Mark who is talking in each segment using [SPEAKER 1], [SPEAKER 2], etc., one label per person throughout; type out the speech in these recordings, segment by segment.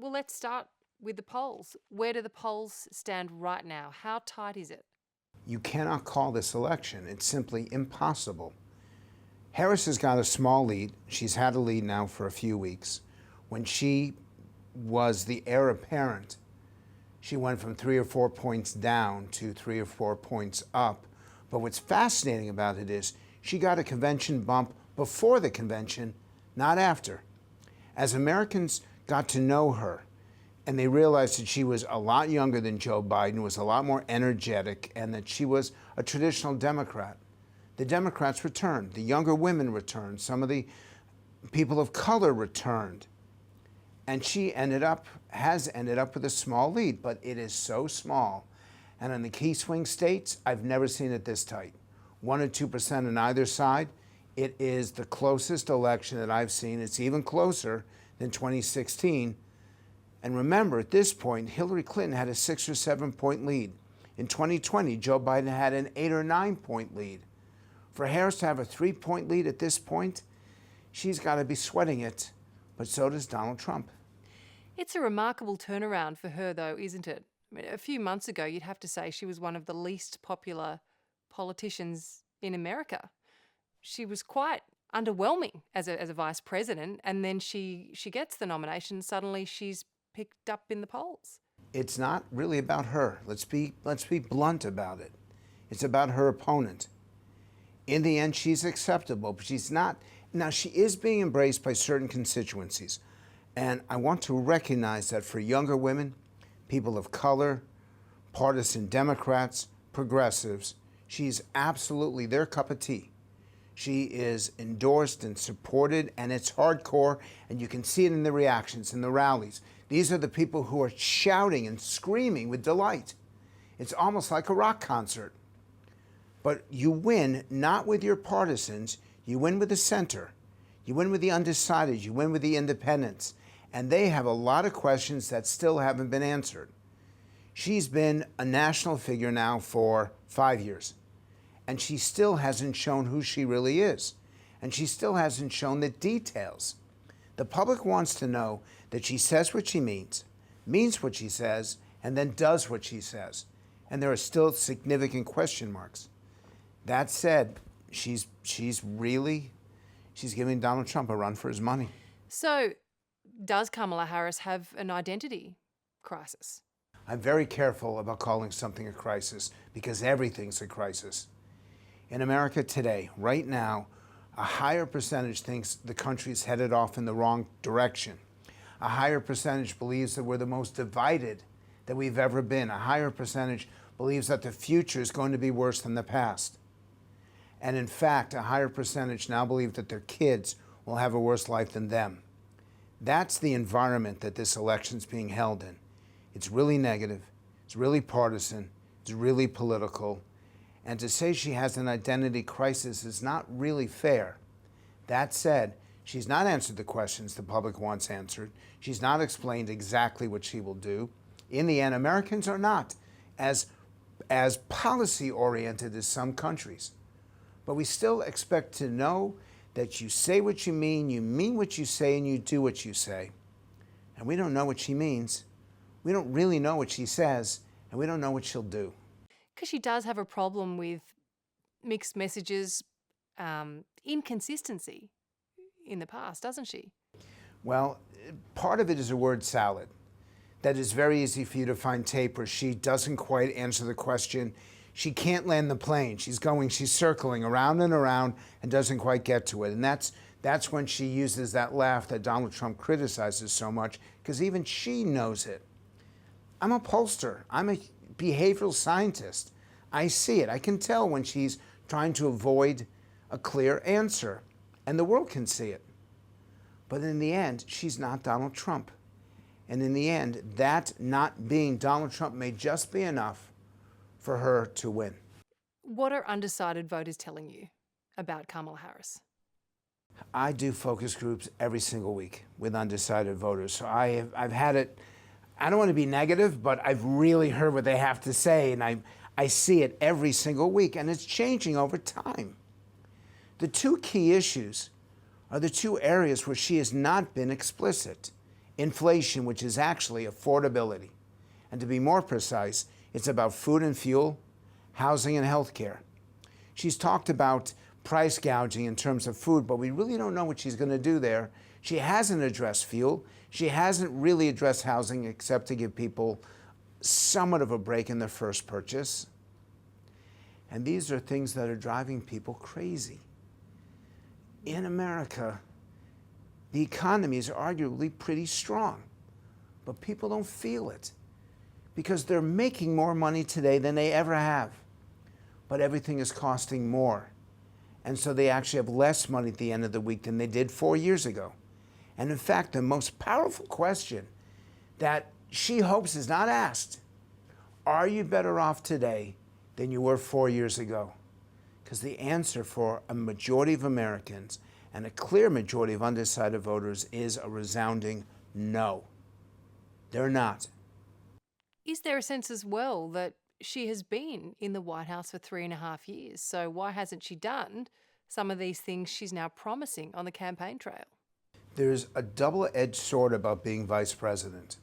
[SPEAKER 1] Well, let's start with the polls. Where do the polls stand right now? How tight is it?
[SPEAKER 2] You cannot call this election. It's simply impossible. Harris has got a small lead. She's had a lead now for a few weeks. When she was the heir apparent, she went from 3 or 4 points down to 3 or 4 points up. But what's fascinating about it is she got a convention bump before the convention, not after. As Americans got to know her, and they realized that she was a lot younger than Joe Biden, was a lot more energetic, and that she was a traditional Democrat. The Democrats returned. The younger women returned. Some of the people of color returned. And she has ended up with a small lead, but it is so small. And in the key swing states, I've never seen it this tight. 1 or 2% on either side. It is the closest election that I've seen. It's even closer than 2016. And remember, at this point, Hillary Clinton had a 6 or 7 point lead. In 2020, Joe Biden had an 8 or 9 point lead. For Harris to have a 3 point lead at this point, she's got to be sweating it, but so does Donald Trump.
[SPEAKER 1] It's a remarkable turnaround for her, though, isn't it? I mean, a few months ago, you'd have to say she was one of the least popular politicians in America. She was quite underwhelming as a vice president, and then she gets the nomination. Suddenly, she's picked up in the polls.
[SPEAKER 2] It's not really about her. Let's be blunt about it. It's about her opponent. In the end, she's acceptable, but she's not. Now, she is being embraced by certain constituencies. And I want to recognize that for younger women, people of color, partisan Democrats, progressives, she's absolutely their cup of tea. She is endorsed and supported, and it's hardcore, and you can see it in the reactions, in the rallies. These are the people who are shouting and screaming with delight. It's almost like a rock concert. But you win not with your partisans, you win with the center. You win with the undecided, you win with the independents. And they have a lot of questions that still haven't been answered. She's been a national figure now for 5 years. And she still hasn't shown who she really is. And she still hasn't shown the details. The public wants to know that she says what she means what she says, and then does what she says. And there are still significant question marks. That said, she's giving Donald Trump a run for his money.
[SPEAKER 1] So, does Kamala Harris have an identity crisis?
[SPEAKER 2] I'm very careful about calling something a crisis because everything's a crisis. In America today, right now, a higher percentage thinks the country's headed off in the wrong direction. A higher percentage believes that we're the most divided that we've ever been. A higher percentage believes that the future is going to be worse than the past. And in fact, a higher percentage now believe that their kids will have a worse life than them. That's the environment that this election's being held in. It's really negative, it's really partisan, it's really political. And to say she has an identity crisis is not really fair. That said, she's not answered the questions the public wants answered. She's not explained exactly what she will do. In the end, Americans are not as policy-oriented as some countries. But we still expect to know that you say what you mean what you say, and you do what you say. And we don't know what she means. We don't really know what she says, and we don't know what she'll do.
[SPEAKER 1] Because she does have a problem with mixed messages, inconsistency in the past, doesn't she?
[SPEAKER 2] Well, part of it is a word salad. That is very easy for you to find tape where she doesn't quite answer the question. She can't land the plane. She's circling around and around and doesn't quite get to it. And that's when she uses that laugh that Donald Trump criticizes so much, because even she knows it. I'm a pollster. I'm a behavioral scientist. I see it. I can tell when she's trying to avoid a clear answer, and the world can see it. But in the end, she's not Donald Trump. And in the end, that not being Donald Trump may just be enough for her to win.
[SPEAKER 1] What are undecided voters telling you about Kamala Harris?
[SPEAKER 2] I do focus groups every single week with undecided voters. So I've had it. I don't want to be negative, but I've really heard what they have to say, and I see it every single week, and it's changing over time. The two key issues are the two areas where she has not been explicit. inflation, which is actually affordability. And to be more precise, it's about food and fuel, housing and health care. She's talked about price gouging in terms of food, but we really don't know what she's going to do there. She hasn't addressed fuel. She hasn't really addressed housing except to give people somewhat of a break in their first purchase. And these are things that are driving people crazy. In America, the economy is arguably pretty strong, but people don't feel it because they're making more money today than they ever have. But everything is costing more. And so they actually have less money at the end of the week than they did 4 years ago. And in fact, the most powerful question that she hopes is not asked, are you better off today than you were 4 years ago? Because the answer for a majority of Americans and a clear majority of undecided voters is a resounding no. They're not.
[SPEAKER 1] Is there a sense as well that she has been in the White House for 3.5 years? So why hasn't she done some of these things she's now promising on the campaign trail?
[SPEAKER 2] There's a double-edged sword about being vice president.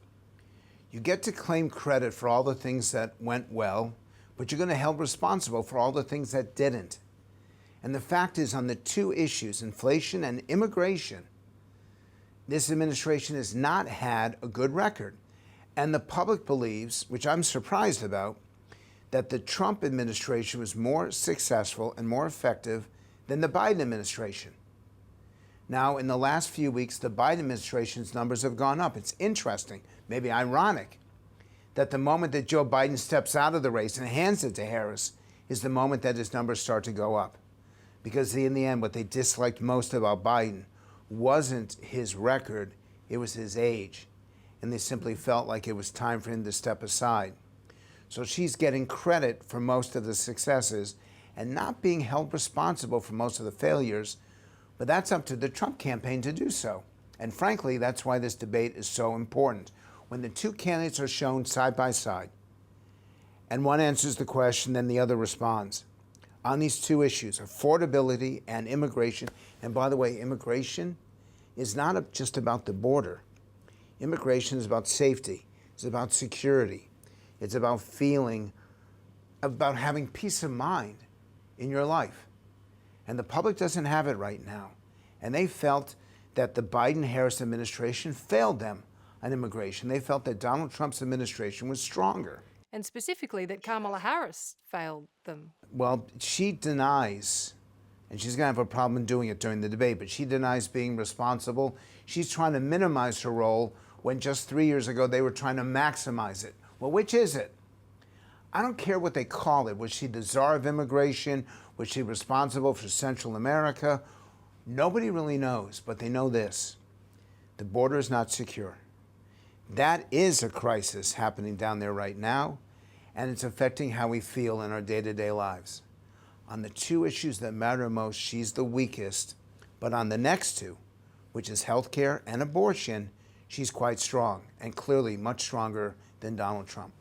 [SPEAKER 2] You get to claim credit for all the things that went well, but you're going to be held responsible for all the things that didn't. And the fact is, on the two issues, inflation and immigration, this administration has not had a good record. And the public believes, which I'm surprised about, that the Trump administration was more successful and more effective than the Biden administration. Now, in the last few weeks, the Biden administration's numbers have gone up. It's interesting, maybe ironic, that the moment that Joe Biden steps out of the race and hands it to Harris is the moment that his numbers start to go up. Because in the end, what they disliked most about Biden wasn't his record, it was his age. And they simply felt like it was time for him to step aside. So she's getting credit for most of the successes and not being held responsible for most of the failures, but that's up to the Trump campaign to do so. And frankly, that's why this debate is so important. When the two candidates are shown side by side, and one answers the question, then the other responds. On these two issues, affordability and immigration, and by the way, immigration is not just about the border. Immigration is about safety, it's about security, it's about about having peace of mind in your life. And the public doesn't have it right now. And they felt that the Biden-Harris administration failed them on immigration. They felt that Donald Trump's administration was stronger.
[SPEAKER 1] And specifically that Kamala Harris failed them.
[SPEAKER 2] Well, she denies, and she's going to have a problem doing it during the debate, but she denies being responsible. She's trying to minimize her role when just 3 years ago they were trying to maximize it. Well, which is it? I don't care what they call it. Was she the czar of immigration? Was she responsible for Central America? Nobody really knows, but they know this. The border is not secure. That is a crisis happening down there right now, and it's affecting how we feel in our day-to-day lives. On the two issues that matter most, she's the weakest, but on the next two, which is healthcare and abortion, she's quite strong, and clearly much stronger than Donald Trump.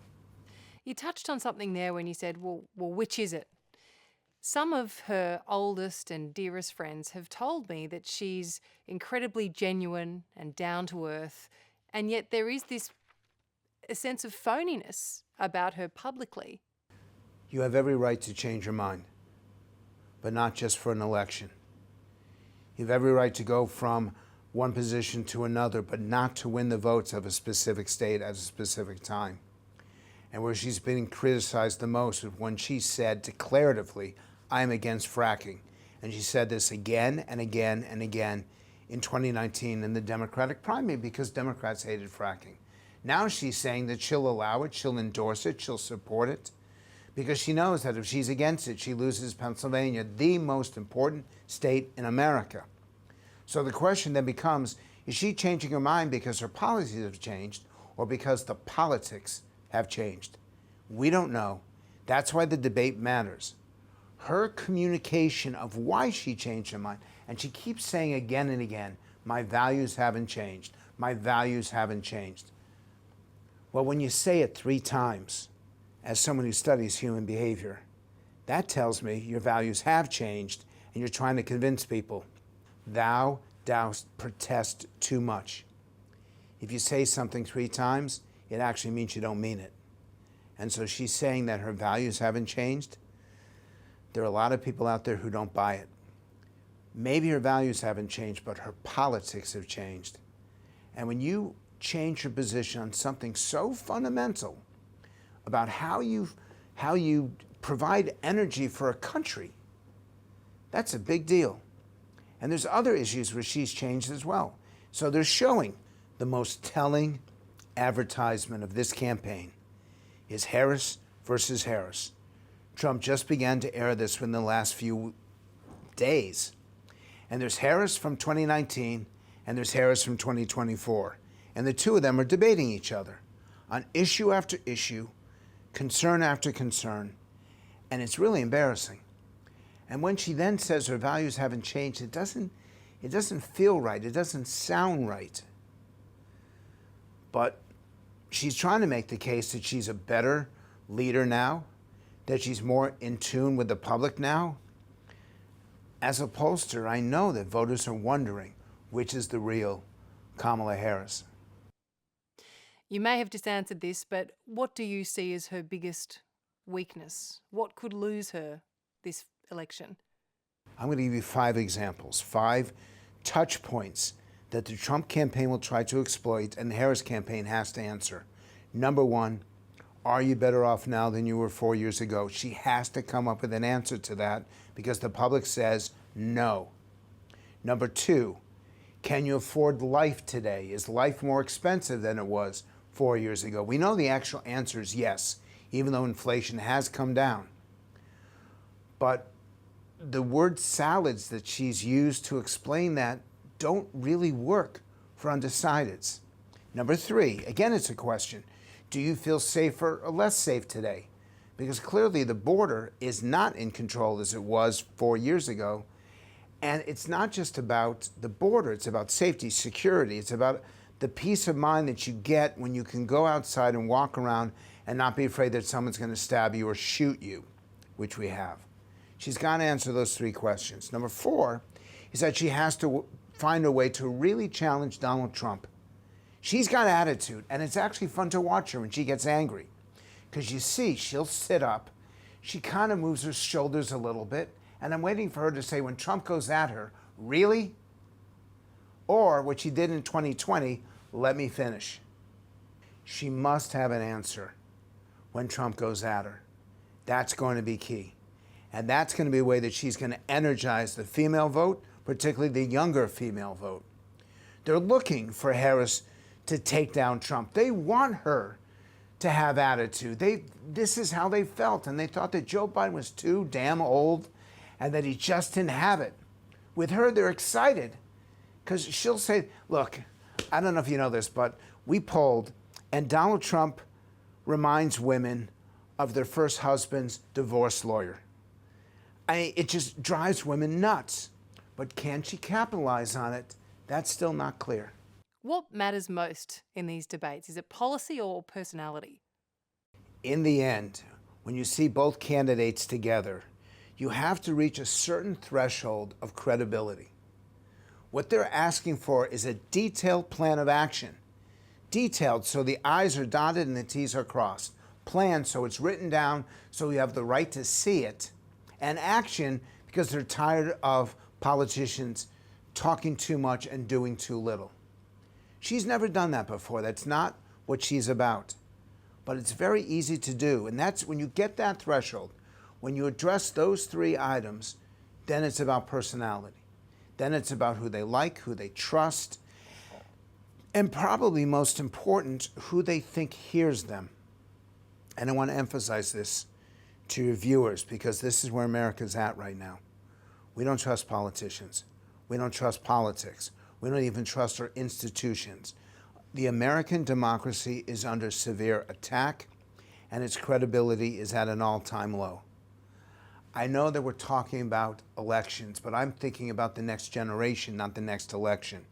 [SPEAKER 1] You touched on something there when you said, well, which is it? Some of her oldest and dearest friends have told me that she's incredibly genuine and down to earth, and yet there is a sense of phoniness about her publicly.
[SPEAKER 2] You have every right to change your mind, but not just for an election. You have every right to go from one position to another, but not to win the votes of a specific state at a specific time. And where she's been criticized the most is when she said declaratively, I'm against fracking. And she said this again and again and again in 2019 in the Democratic primary because Democrats hated fracking. Now she's saying that she'll allow it, she'll endorse it, she'll support it, because she knows that if she's against it, she loses Pennsylvania, the most important state in America. So the question then becomes, is she changing her mind because her policies have changed or because the politics have changed? We don't know. That's why the debate matters. Her communication of why she changed her mind, and she keeps saying again and again, my values haven't changed. My values haven't changed. Well, when you say it 3 times, as someone who studies human behavior, that tells me your values have changed and you're trying to convince people. Thou dost protest too much. If you say something 3 times, it actually means you don't mean it. And so she's saying that her values haven't changed. There are a lot of people out there who don't buy it. Maybe her values haven't changed, but her politics have changed. And when you change your position on something so fundamental about how you provide energy for a country, that's a big deal. And there's other issues where she's changed as well. So they're showing the most telling advertisement of this campaign is Harris versus Harris. Trump just began to air this within the last few days. And there's Harris from 2019 and there's Harris from 2024. And the two of them are debating each other on issue after issue, concern after concern. And it's really embarrassing. And when she then says her values haven't changed, it doesn't feel right. It doesn't sound right. But she's trying to make the case that she's a better leader now, that she's more in tune with the public now. As a pollster, I know that voters are wondering which is the real Kamala Harris.
[SPEAKER 1] You may have just answered this, but what do you see as her biggest weakness? What could lose her this election?
[SPEAKER 2] I'm going to give you 5 examples, 5 touch points that the Trump campaign will try to exploit and the Harris campaign has to answer. Number 1, are you better off now than you were 4 years ago? She has to come up with an answer to that because the public says no. Number 2, can you afford life today? Is life more expensive than it was 4 years ago? We know the actual answer is yes, even though inflation has come down. But the word salads that she's used to explain that don't really work for undecideds. Number 3, again, it's a question. Do you feel safer or less safe today? Because clearly the border is not in control as it was 4 years ago. And it's not just about the border. It's about safety, security. It's about the peace of mind that you get when you can go outside and walk around and not be afraid that someone's going to stab you or shoot you, which we have. She's got to answer those 3 questions. Number 4 is that she has to find a way to really challenge Donald Trump. She's got attitude, and it's actually fun to watch her when she gets angry. Because you see, she'll sit up, she kind of moves her shoulders a little bit, and I'm waiting for her to say when Trump goes at her, really? Or what she did in 2020, let me finish. She must have an answer when Trump goes at her. That's going to be key. And that's going to be a way that she's going to energize the female vote, particularly the younger female vote. They're looking for Harris to take down Trump. They want her to have attitude. This is how they felt, and they thought that Joe Biden was too damn old and that he just didn't have it. With her, they're excited because she'll say, look, I don't know if you know this, but we polled, and Donald Trump reminds women of their first husband's divorce lawyer. It just drives women nuts. But can she capitalize on it? That's still not clear.
[SPEAKER 1] What matters most in these debates? Is it policy or personality?
[SPEAKER 2] In the end, when you see both candidates together, you have to reach a certain threshold of credibility. What they're asking for is a detailed plan of action. Detailed so the I's are dotted and the T's are crossed. Planned so it's written down so you have the right to see it. And action because they're tired of politicians talking too much and doing too little. She's never done that before. That's not what she's about. But it's very easy to do. And that's when you get that threshold, when you address those 3 items, then it's about personality. Then it's about who they like, who they trust, and probably most important, who they think hears them. And I want to emphasize this to your viewers because this is where America's at right now. We don't trust politicians. We don't trust politics. We don't even trust our institutions. The American democracy is under severe attack, and its credibility is at an all-time low. I know that we're talking about elections, but I'm thinking about the next generation, not the next election.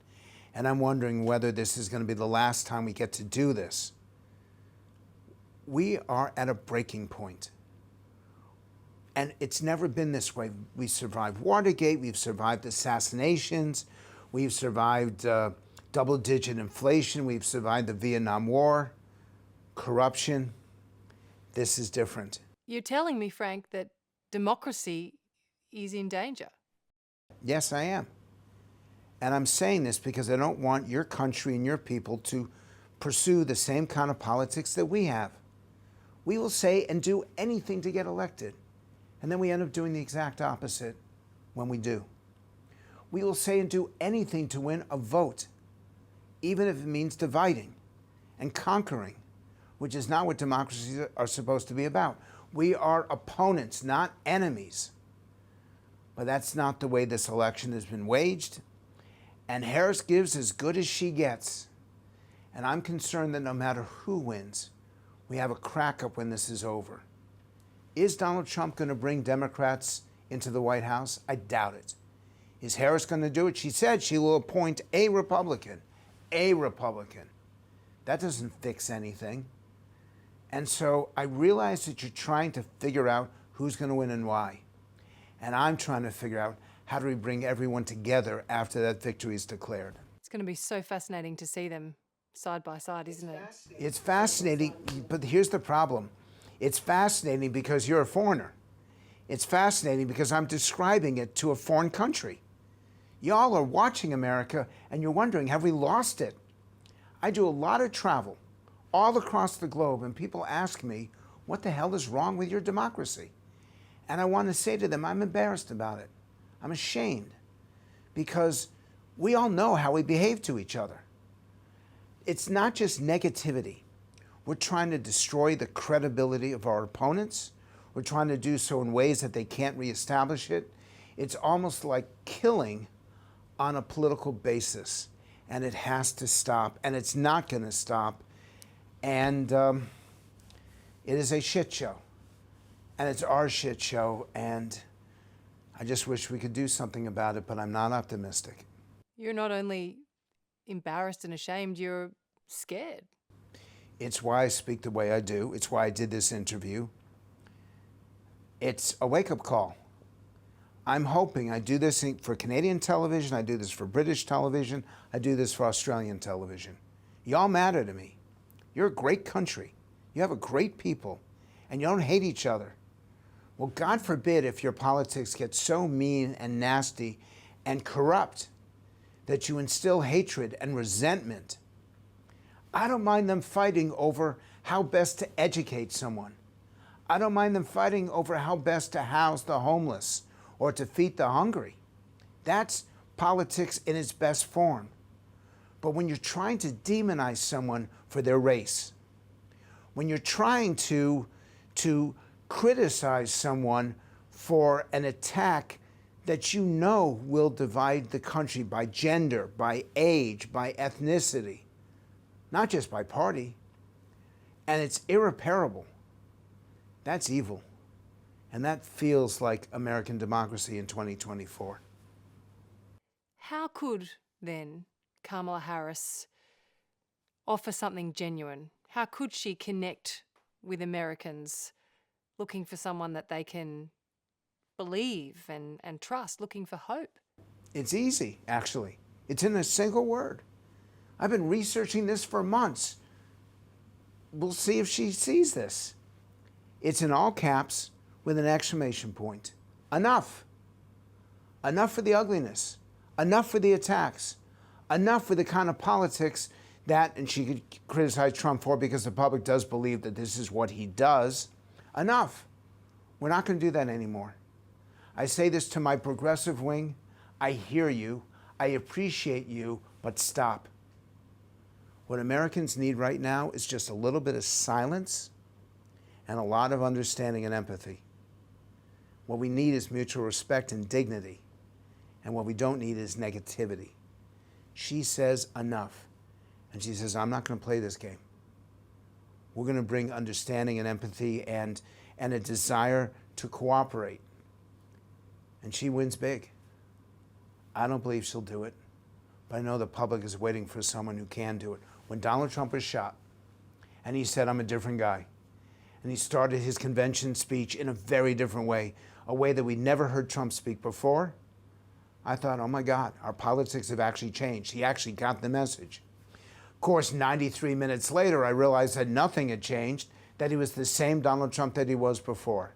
[SPEAKER 2] And I'm wondering whether this is going to be the last time we get to do this. We are at a breaking point. And it's never been this way. We survived Watergate, we've survived assassinations, we've survived double-digit inflation. We've survived the Vietnam War, corruption. This is different.
[SPEAKER 1] You're telling me, Frank, that democracy is in danger.
[SPEAKER 2] Yes, I am. And I'm saying this because I don't want your country and your people to pursue the same kind of politics that we have. We will say and do anything to get elected, and then we end up doing the exact opposite when we do. We will say and do anything to win a vote, even if it means dividing and conquering, which is not what democracies are supposed to be about. We are opponents, not enemies. But that's not the way this election has been waged. And Harris gives as good as she gets. And I'm concerned that no matter who wins, we have a crack up when this is over. Is Donald Trump going to bring Democrats into the White House? I doubt it. Is Harris going to do it? She said she will appoint a Republican. A Republican. That doesn't fix anything. And so I realize that you're trying to figure out who's going to win and why. And I'm trying to figure out how do we bring everyone together after that victory is declared.
[SPEAKER 1] It's going to be so fascinating to see them side by side, isn't it?
[SPEAKER 2] It's fascinating, but here's the problem. It's fascinating because you're a foreigner. It's fascinating because I'm describing it to a foreign country. Y'all are watching America and you're wondering, have we lost it? I do a lot of travel all across the globe and people ask me, what the hell is wrong with your democracy? And I want to say to them, I'm embarrassed about it. I'm ashamed because we all know how we behave to each other. It's not just negativity. We're trying to destroy the credibility of our opponents. We're trying to do so in ways that they can't reestablish it. It's almost like killing on a political basis, and it has to stop, and it's not going to stop. And it is a shit show. And it's our shit show, and I just wish we could do something about it, but I'm not optimistic.
[SPEAKER 1] You're not only embarrassed and ashamed, you're scared.
[SPEAKER 2] It's why I speak the way I do. It's why I did this interview. It's a wake-up call. I'm hoping I do this for Canadian television, I do this for British television, I do this for Australian television. Y'all matter to me. You're a great country. You have a great people, and you don't hate each other. Well, God forbid if your politics get so mean and nasty and corrupt that you instill hatred and resentment. I don't mind them fighting over how best to educate someone. I don't mind them fighting over how best to house the homeless or to feed the hungry. That's politics in its best form. But when you're trying to demonize someone for their race, when you're trying to criticize someone for an attack that you know will divide the country by gender, by age, by ethnicity, not just by party, and it's irreparable, that's evil. And that feels like American democracy in 2024.
[SPEAKER 1] How could, then, Kamala Harris offer something genuine? How could she connect with Americans looking for someone that they can believe and trust, looking for hope?
[SPEAKER 2] It's easy, actually. It's in a single word. I've been researching this for months. We'll see if she sees this. It's in all caps with an exclamation point. Enough. Enough for the ugliness. Enough for the attacks. Enough for the kind of politics that, and she could criticize Trump for because the public does believe that this is what he does. Enough. We're not going to do that anymore. I say this to my progressive wing. I hear you. I appreciate you, but stop. What Americans need right now is just a little bit of silence and a lot of understanding and empathy. What we need is mutual respect and dignity. And what we don't need is negativity. She says enough. And she says, I'm not going to play this game. We're going to bring understanding and empathy and a desire to cooperate. And she wins big. I don't believe she'll do it, but I know the public is waiting for someone who can do it. When Donald Trump was shot, and he said, I'm a different guy, and he started his convention speech in a very different way, a way that we never heard Trump speak before, I thought, oh my God, our politics have actually changed. He actually got the message. Of course, 93 minutes later, I realized that nothing had changed, that he was the same Donald Trump that he was before.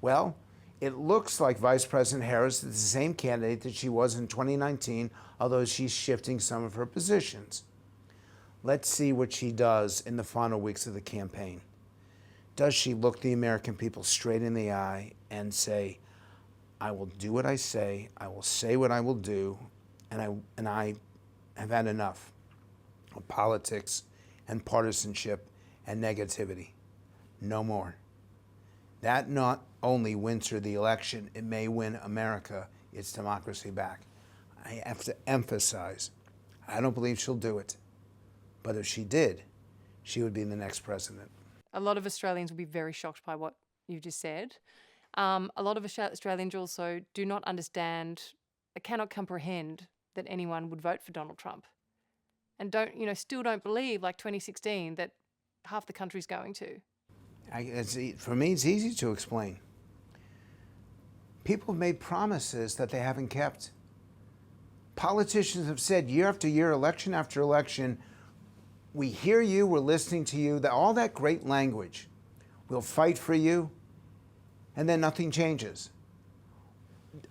[SPEAKER 2] Well, it looks like Vice President Harris is the same candidate that she was in 2019, although she's shifting some of her positions. Let's see what she does in the final weeks of the campaign. Does she look the American people straight in the eye and say, I will do what I say what I will do, and I have had enough of politics and partisanship and negativity. No more. That not only wins her the election, it may win America its democracy back. I have to emphasize, I don't believe she'll do it. But if she did, she would be the next president.
[SPEAKER 1] A lot of Australians will be very shocked by what you've just said. A lot of Australians also do not understand, cannot comprehend that anyone would vote for Donald Trump, and still don't believe, like 2016, that half the country's going to.
[SPEAKER 2] For me, it's easy to explain. People have made promises that they haven't kept. Politicians have said year after year, election after election, we hear you, we're listening to you, all that great language. We'll fight for you, and then nothing changes.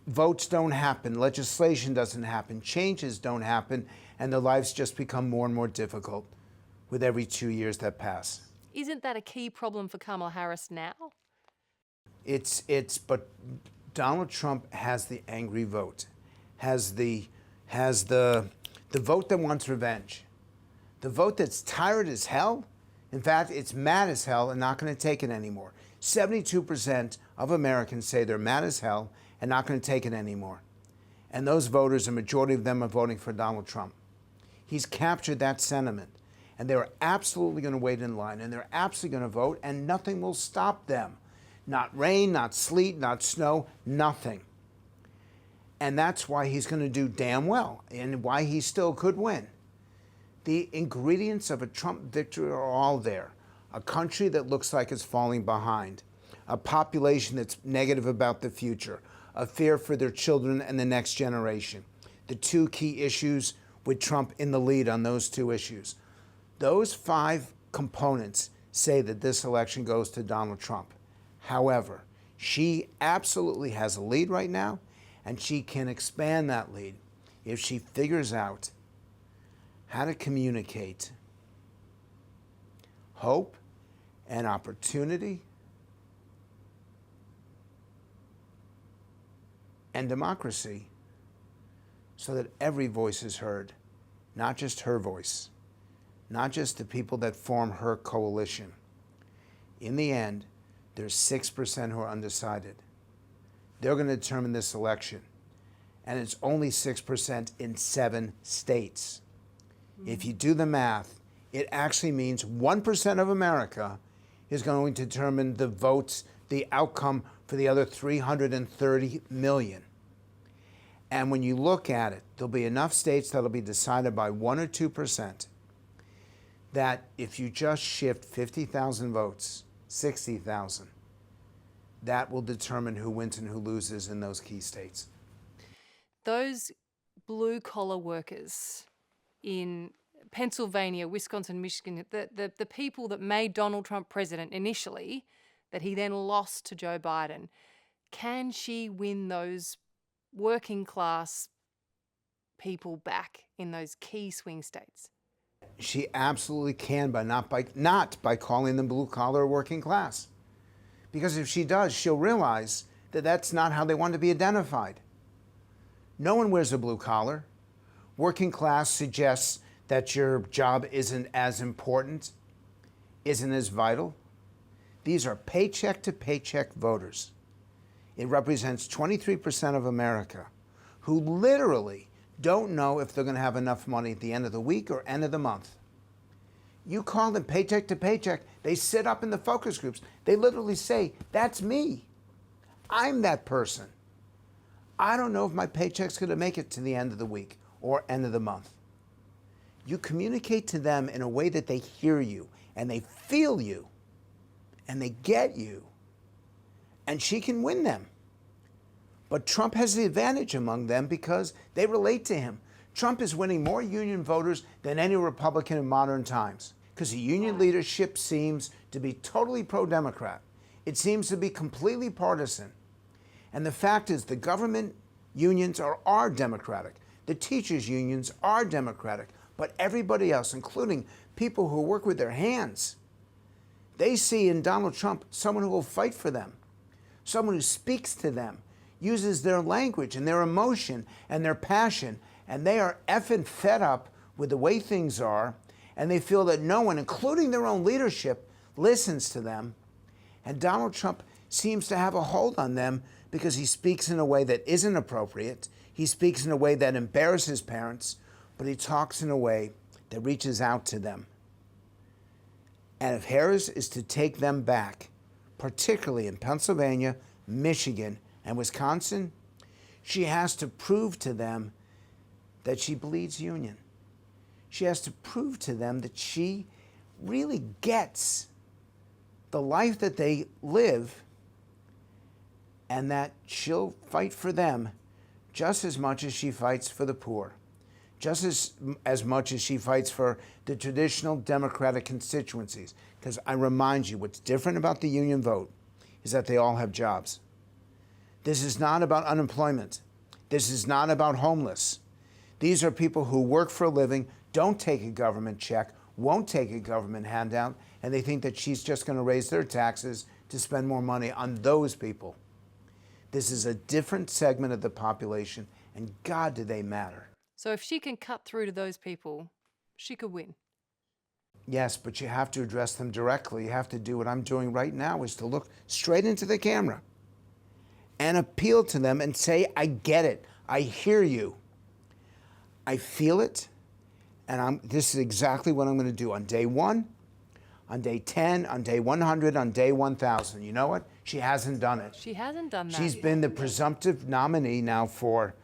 [SPEAKER 2] Votes don't happen, legislation doesn't happen, changes don't happen, and their lives just become more and more difficult with every 2 years that pass.
[SPEAKER 1] Isn't that a key problem for Kamala Harris now?
[SPEAKER 2] But Donald Trump has the angry vote, has the vote that wants revenge, the vote that's tired as hell. In fact, it's mad as hell and not going to take it anymore. 72% of Americans say they're mad as hell and not going to take it anymore. And those voters, a majority of them are voting for Donald Trump. He's captured that sentiment. And they're absolutely going to wait in line, and they're absolutely going to vote, and nothing will stop them. Not rain, not sleet, not snow, nothing. And that's why he's going to do damn well, and why he still could win. The ingredients of a Trump victory are all there. A country that looks like it's falling behind, a population that's negative about the future, a fear for their children and the next generation. The two key issues with Trump in the lead on those two issues. Those 5 components say that this election goes to Donald Trump. However, she absolutely has a lead right now, and she can expand that lead if she figures out how to communicate hope and opportunity and democracy so that every voice is heard, not just her voice. Not just the people that form her coalition. In the end, there's 6% who are undecided. They're going to determine this election. And it's only 6% in 7 states. If you do the math, it actually means 1% of America is going to determine the votes, the outcome for the other 330 million. And when you look at it, there'll be enough states that'll be decided by 1 or 2%. That if you just shift 50,000 votes, 60,000, that will determine who wins and who loses in those key states.
[SPEAKER 1] Those blue-collar workers in Pennsylvania, Wisconsin, Michigan, the people that made Donald Trump president initially, that he then lost to Joe Biden, can she win those working-class people back in those key swing states?
[SPEAKER 2] She absolutely can, but not by calling them blue collar or working class. Because if she does, she'll realize that that's not how they want to be identified. No one wears a blue collar. Working class suggests that your job isn't as important, isn't as vital. These are paycheck to paycheck voters. It represents 23% of America who literally don't know if they're going to have enough money at the end of the week or end of the month. You call them paycheck to paycheck, they sit up in the focus groups. They literally say, that's me. I'm that person. I don't know if my paycheck's going to make it to the end of the week or end of the month. You communicate to them in a way that they hear you and they feel you and they get you, and she can win them. But Trump has the advantage among them because they relate to him. Trump is winning more union voters than any Republican in modern times because the union leadership seems to be totally pro-Democrat. It seems to be completely partisan. And the fact is the government unions are Democratic. The teachers' unions are Democratic. But everybody else, including people who work with their hands, they see in Donald Trump someone who will fight for them, someone who speaks to them, uses their language and their emotion and their passion, and they are effing fed up with the way things are, and they feel that no one, including their own leadership, listens to them. And Donald Trump seems to have a hold on them because he speaks in a way that isn't appropriate. He speaks in a way that embarrasses parents, but he talks in a way that reaches out to them. And if Harris is to take them back, particularly in Pennsylvania, Michigan, and Wisconsin, she has to prove to them that she bleeds union. She has to prove to them that she really gets the life that they live and that she'll fight for them just as much as she fights for the poor, just as much as she fights for the traditional Democratic constituencies. Because I remind you, what's different about the union vote is that they all have jobs. This is not about unemployment. This is not about homeless. These are people who work for a living, don't take a government check, won't take a government handout, and they think that she's just going to raise their taxes to spend more money on those people. This is a different segment of the population, and God, do they matter.
[SPEAKER 1] So if she can cut through to those people, she could win.
[SPEAKER 2] Yes, but you have to address them directly. You have to do what I'm doing right now, is to look straight into the camera and appeal to them and say, I get it. I hear you. I feel it. And this is exactly what I'm going to do on day 1, on day 10, on day 100, on day 1,000. You know what? She hasn't done it.
[SPEAKER 1] She hasn't done that.
[SPEAKER 2] She's been the presumptive nominee now for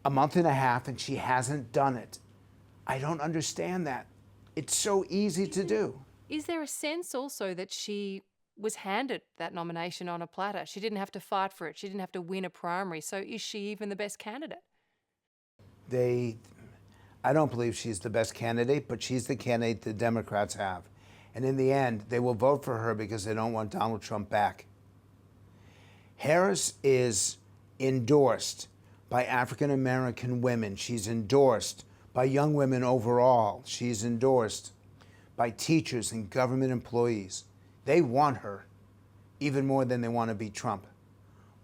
[SPEAKER 2] a month and a half, and she hasn't done it. I don't understand that. It's so easy to do.
[SPEAKER 1] Is there a sense also that she was handed that nomination on a platter? She didn't have to fight for it. She didn't have to win a primary. So is she even the best candidate?
[SPEAKER 2] I don't believe she's the best candidate, but she's the candidate the Democrats have. And in the end, they will vote for her because they don't want Donald Trump back. Harris is endorsed by African American women. She's endorsed by young women overall. She's endorsed by teachers and government employees. They want her even more than they want to beat Trump.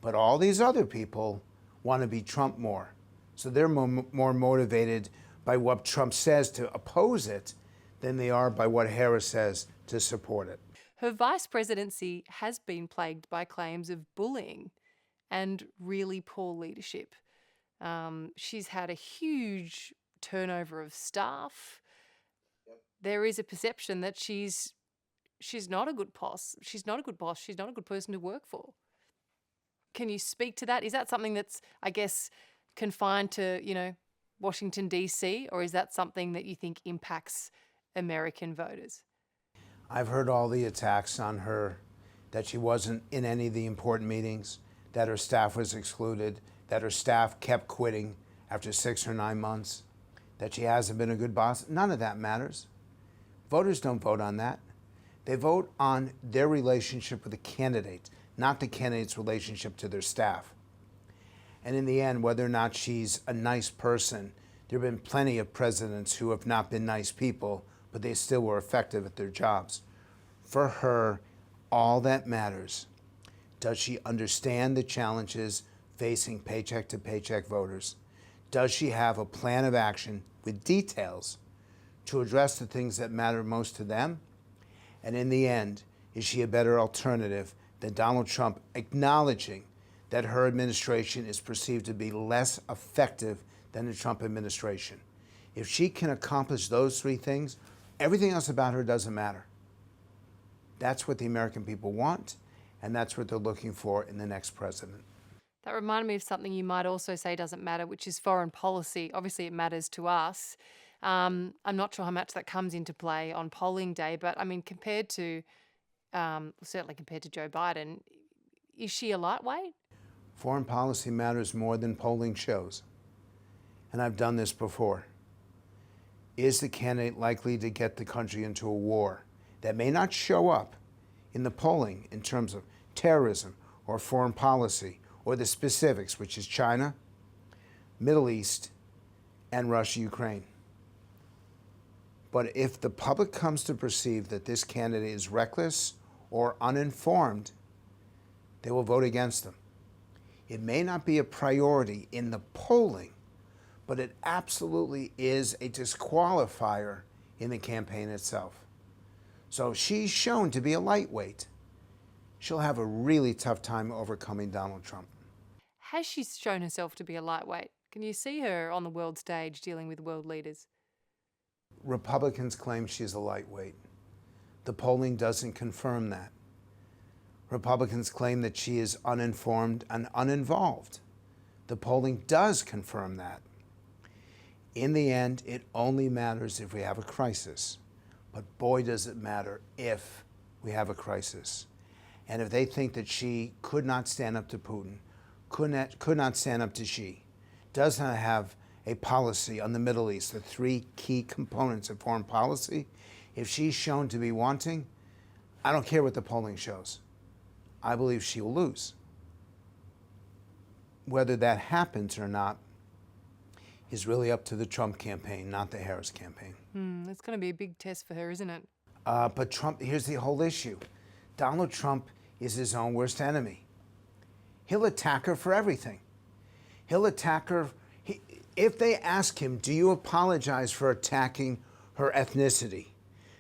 [SPEAKER 2] But all these other people want to beat Trump more. So they're more motivated by what Trump says to oppose it than they are by what Harris says to support it.
[SPEAKER 1] Her vice presidency has been plagued by claims of bullying and really poor leadership. She's had a huge turnover of staff. Yep. There is a perception that she's not a good boss. She's not a good boss. She's not a good person to work for. Can you speak to that? Is that something that's, I guess, confined to, Washington, D.C., or is that something that you think impacts American voters?
[SPEAKER 2] I've heard all the attacks on her, that she wasn't in any of the important meetings, that her staff was excluded, that her staff kept quitting after 6 or 9 months, that she hasn't been a good boss. None of that matters. Voters don't vote on that. They vote on their relationship with the candidate, not the candidate's relationship to their staff. And in the end, whether or not she's a nice person, there have been plenty of presidents who have not been nice people, but they still were effective at their jobs. For her, all that matters, does she understand the challenges facing paycheck-to-paycheck voters? Does she have a plan of action with details to address the things that matter most to them? And in the end, is she a better alternative than Donald Trump acknowledging that her administration is perceived to be less effective than the Trump administration? If she can accomplish those 3 things, everything else about her doesn't matter. That's what the American people want, and that's what they're looking for in the next president.
[SPEAKER 1] That reminded me of something you might also say doesn't matter, which is foreign policy. Obviously, it matters to us. I'm not sure how much that comes into play on polling day, but I mean, compared to, certainly compared to Joe Biden, is she a lightweight?
[SPEAKER 2] Foreign policy matters more than polling shows. And I've done this before. Is the candidate likely to get the country into a war that may not show up in the polling in terms of terrorism or foreign policy or the specifics, which is China, Middle East, and Russia, Ukraine? But if the public comes to perceive that this candidate is reckless or uninformed, they will vote against them. It may not be a priority in the polling, but it absolutely is a disqualifier in the campaign itself. So if she's shown to be a lightweight, she'll have a really tough time overcoming Donald Trump.
[SPEAKER 1] Has she shown herself to be a lightweight? Can you see her on the world stage dealing with world leaders?
[SPEAKER 2] Republicans claim she's a lightweight. The polling doesn't confirm that. Republicans claim that she is uninformed and uninvolved. The polling does confirm that. In the end, it only matters if we have a crisis. But boy, does it matter if we have a crisis. And if they think that she could not stand up to Putin, could not stand up to Xi, does not have a policy on the Middle East, the three key components of foreign policy, if she's shown to be wanting, I don't care what the polling shows. I believe she will lose. Whether that happens or not is really up to the Trump campaign, not the Harris campaign.
[SPEAKER 1] That's going to be a big test for her, isn't it?
[SPEAKER 2] But Trump, here's the whole issue. Donald Trump is his own worst enemy. He'll attack her for everything. He'll attack her. If they ask him, do you apologize for attacking her ethnicity?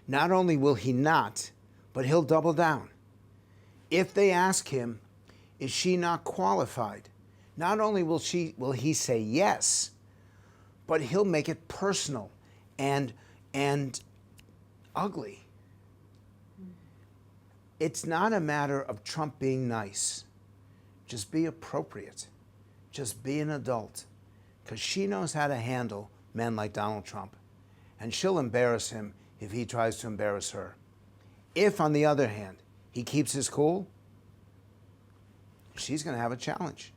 [SPEAKER 2] Not only will he not, but he'll double down. If they ask him, is she not qualified? Not only will he say yes, but he'll make it personal and ugly. It's not a matter of Trump being nice. Just be appropriate. Just be an adult. Because she knows how to handle men like Donald Trump. And she'll embarrass him if he tries to embarrass her. If, on the other hand, he keeps his cool, she's going to have a challenge.